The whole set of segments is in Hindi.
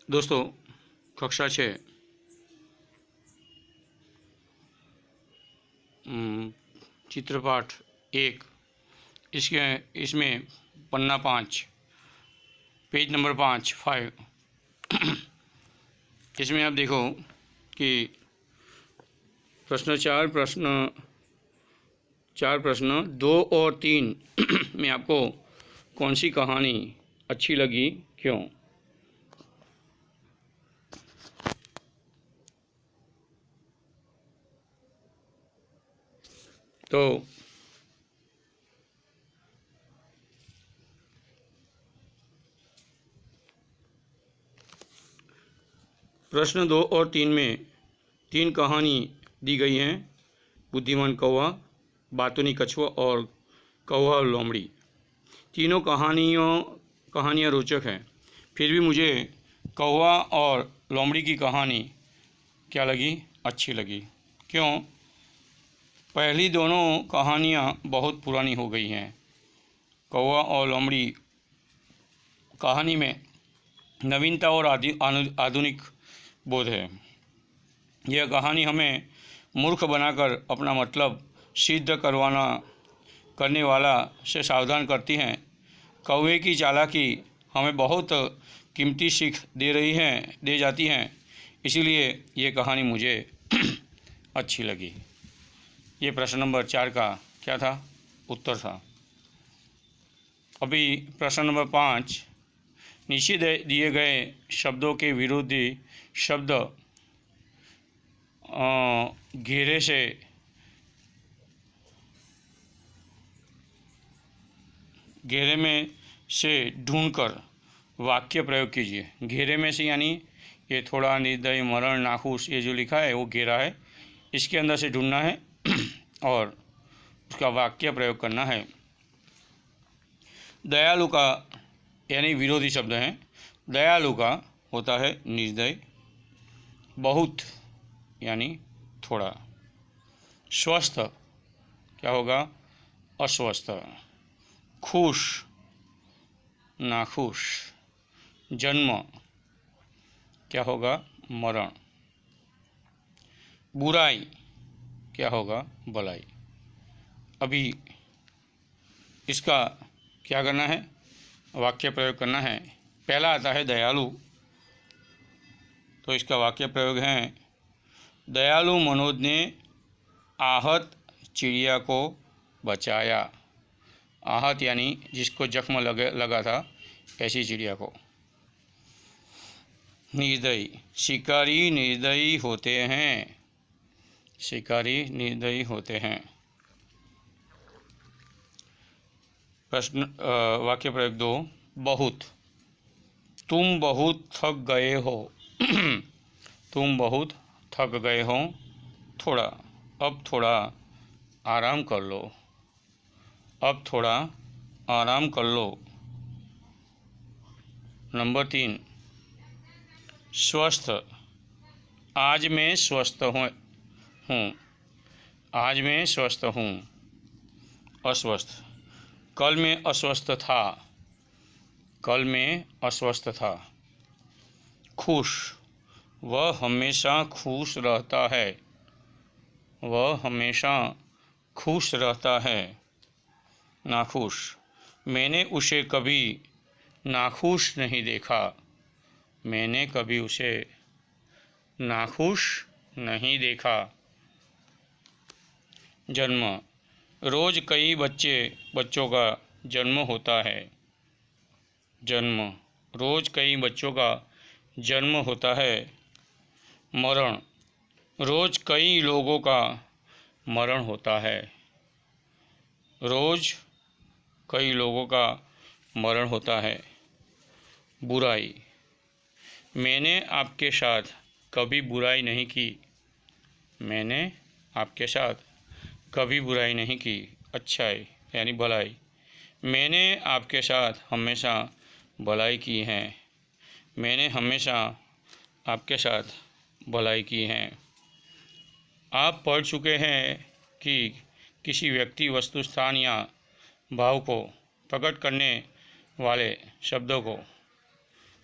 दोस्तों, कक्षा 6 चित्रपाठ 1 इसमें पन्ना 5 पेज नंबर 5 इसमें आप देखो कि चार प्रश्न 2 और 3 में आपको कौन सी कहानी अच्छी लगी, क्यों? तो प्रश्न 2 और 3 में 3 कहानी दी गई हैं। बुद्धिमान कौवा, बातूनी कछुआ और कौवा और लोमड़ी। तीनों कहानियाँ रोचक हैं। फिर भी मुझे कौवा और लोमड़ी की कहानी क्या लगी, अच्छी लगी। क्यों? पहली दोनों कहानियाँ बहुत पुरानी हो गई हैं। कौवा और लोमड़ी कहानी में नवीनता और आधुनिक बोध है। यह कहानी हमें मूर्ख बनाकर अपना मतलब सिद्ध करने वाला से सावधान करती हैं। कौवे की चालाकी हमें बहुत कीमती सीख दे जाती हैं। इसीलिए ये कहानी मुझे अच्छी लगी। ये प्रश्न नंबर 4 का क्या था, उत्तर था। अभी प्रश्न नंबर 5, नीचे दिए गए शब्दों के विरोधी शब्द घेरे में से ढूंढकर वाक्य प्रयोग कीजिए। घेरे में से यानी ये थोड़ा, निर्दयी, मरण, नाखुश, ये जो लिखा है वो घेरा है, इसके अंदर से ढूंढना है और उसका वाक्य प्रयोग करना है। दयालु का यानी विरोधी शब्द हैं। दयालु का होता है निर्दय। बहुत यानी थोड़ा। स्वस्थ क्या होगा, अस्वस्थ। खुश, नाखुश। जन्म क्या होगा, मरण। बुराई क्या होगा, भलाई। अभी इसका क्या करना है, वाक्य प्रयोग करना है। पहला आता है दयालु, तो इसका वाक्य प्रयोग है, दयालु मनोज ने आहत चिड़िया को बचाया। आहत यानी जिसको जख्म लगा था, ऐसी चिड़िया को। निर्दयी, शिकारी निर्दयी होते हैं। शिकारी निर्दयी होते हैं। प्रश्न वाक्य प्रयोग 2, बहुत। तुम बहुत थक गए हो। तुम बहुत थक गए हो। थोड़ा, अब थोड़ा आराम कर लो। अब थोड़ा आराम कर लो। नंबर 3, स्वस्थ। आज मैं स्वस्थ हूँ। आज मैं स्वस्थ हूँ। अस्वस्थ, कल मैं अस्वस्थ था। कल मैं अस्वस्थ था। खुश, वह हमेशा खुश रहता है। वह हमेशा खुश रहता है। नाखुश, मैंने उसे कभी नाखुश नहीं देखा। मैंने कभी उसे नाखुश नहीं देखा। जन्म, रोज कई बच्चों का जन्म होता है। जन्म, रोज कई बच्चों का जन्म होता है। मरण, रोज कई लोगों का मरण होता है। रोज कई लोगों का मरण होता है। बुराई, मैंने आपके साथ कभी बुराई नहीं की। मैंने आपके साथ कभी बुराई नहीं की। अच्छाई यानी भलाई, मैंने आपके साथ हमेशा भलाई की है। मैंने हमेशा आपके साथ भलाई की है। आप पढ़ चुके हैं कि किसी व्यक्ति, वस्तु, स्थान या भाव को प्रकट करने वाले शब्दों को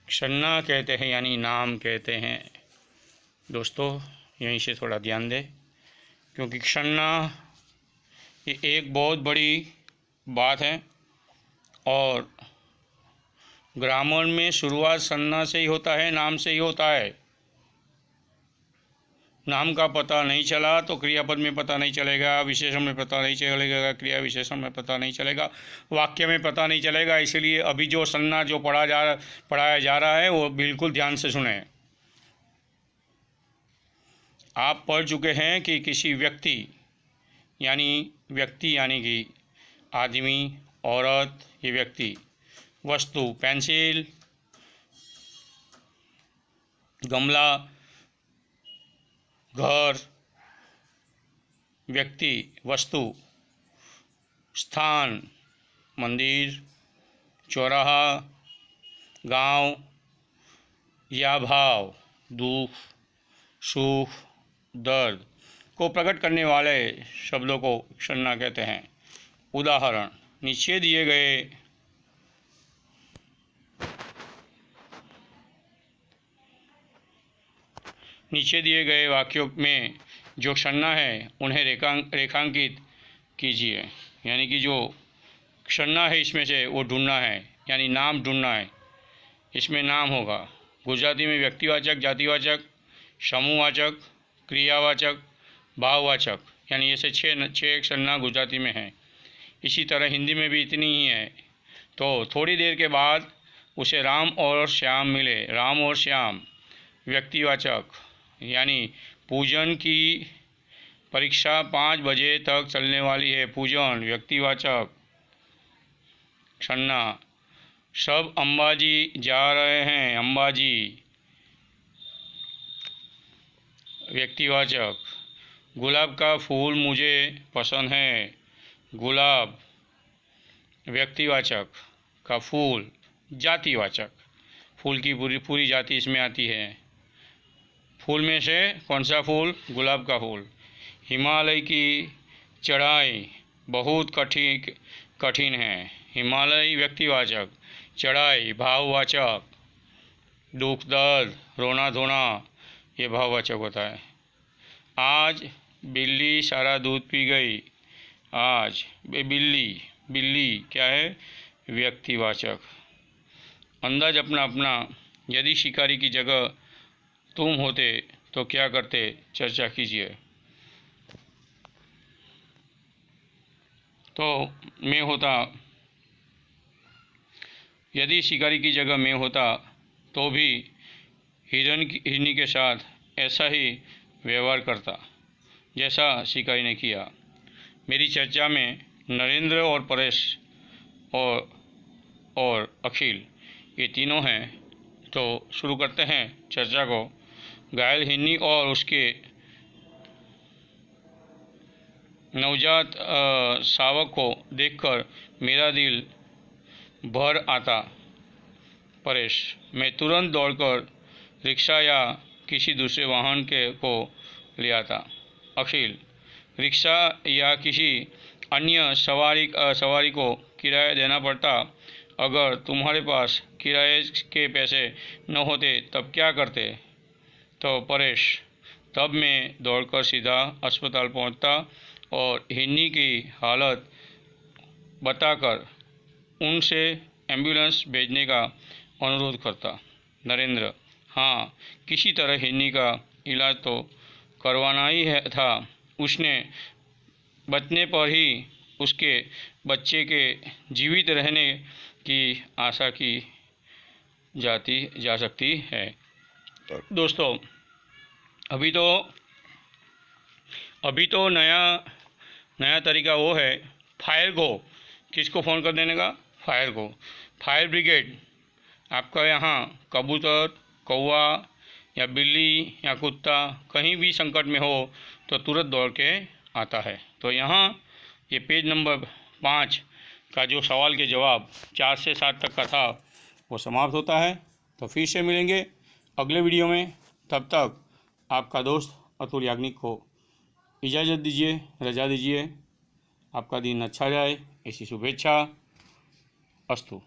सन्ना कहते हैं यानी नाम कहते हैं। दोस्तों यहीं से थोड़ा ध्यान दें, क्योंकि सन्ना ये एक बहुत बड़ी बात है और ग्रामर में शुरुआत सन्ना से ही होता है, नाम से ही होता है। नाम का पता नहीं चला तो क्रियापद में पता नहीं चलेगा, विशेषण में पता नहीं चलेगा, क्रिया विशेषण में पता नहीं चलेगा, वाक्य में पता नहीं चलेगा। इसलिए अभी जो सन्ना जो पढ़ाया जा रहा है वो बिल्कुल ध्यान से सुने। आप पढ़ चुके हैं कि किसी व्यक्ति यानी कि आदमी, औरत, ये व्यक्ति, वस्तु पेंसिल, गमला, घर, व्यक्ति, वस्तु, स्थान, मंदिर, चौराहा, गांव या भाव, दुख, सुख, दर्द को प्रकट करने वाले शब्दों को सन्ना कहते हैं। उदाहरण नीचे दिए गए वाक्यों में जो सन्ना है उन्हें रेखांकित कीजिए। यानी कि जो सन्ना है इसमें से वो ढूंढना है, यानी नाम ढूंढना है। इसमें नाम होगा गुजराती में व्यक्तिवाचक, जातिवाचक, समूहवाचक, क्रियावाचक, भाववाचक, यानी ऐसे छः सन्ना गुजराती में है। इसी तरह हिंदी में भी इतनी ही है। तो थोड़ी देर के बाद उसे राम और श्याम मिले। राम और श्याम व्यक्तिवाचक, यानी पूजन की परीक्षा 5 बजे तक चलने वाली है। पूजन व्यक्तिवाचक सन्ना। सब अंबाजी जा रहे हैं। अंबाजी व्यक्तिवाचक। गुलाब का फूल मुझे पसंद है। गुलाब व्यक्तिवाचक का फूल जातिवाचक। फूल की पूरी जाति इसमें आती है। फूल में से कौन सा फूल? गुलाब का फूल। हिमालय की चढ़ाई बहुत कठिन है। हिमालय व्यक्तिवाचक। चढ़ाई भाववाचक। दुख, दर्द, रोना धोना ये भाववाचक होता है। आज बिल्ली सारा दूध पी गई। आज बिल्ली क्या है? व्यक्तिवाचक। अंदाज अपना अपना। यदि शिकारी की जगह तुम होते तो क्या करते? चर्चा कीजिए। तो मैं होता, यदि शिकारी की जगह मैं होता तो भी हिरनी के साथ ऐसा ही व्यवहार करता जैसा शिकारी ने किया। मेरी चर्चा में नरेंद्र और परेश और अखिल ये तीनों हैं। तो शुरू करते हैं चर्चा को। घायल हिरनी और उसके नवजात शावक को देखकर मेरा दिल भर आता। परेश, मैं तुरंत दौड़कर रिक्शा या किसी दूसरे वाहन को ले आता। अखिल, रिक्शा या किसी अन्य सवारी को किराया देना पड़ता। अगर तुम्हारे पास किराए के पैसे न होते तब क्या करते? तो परेश, तब मैं दौड़कर सीधा अस्पताल पहुंचता और हिरनी की हालत बताकर उनसे एम्बुलेंस भेजने का अनुरोध करता। नरेंद्र, हाँ, किसी तरह हिरनी का इलाज तो करवाना ही था। उसने बचने पर ही उसके बच्चे के जीवित रहने की आशा की जा सकती है। दोस्तों, अभी तो नया तरीका वो है फायर को। किसको फ़ोन कर देने का? फायर को। फायर ब्रिगेड आपका यहाँ कबूतर, कौवा या बिल्ली या कुत्ता कहीं भी संकट में हो तो तुरंत दौड़ के आता है। तो यहाँ ये पेज नंबर 5 का जो सवाल के जवाब 4 से 7 तक का था वो समाप्त होता है। तो फिर से मिलेंगे अगले वीडियो में। तब तक आपका दोस्त अतुल याग्निक को इजाज़त दीजिए, रजा दीजिए। आपका दिन अच्छा जाए, ऐसी शुभेच्छा। अस्तु।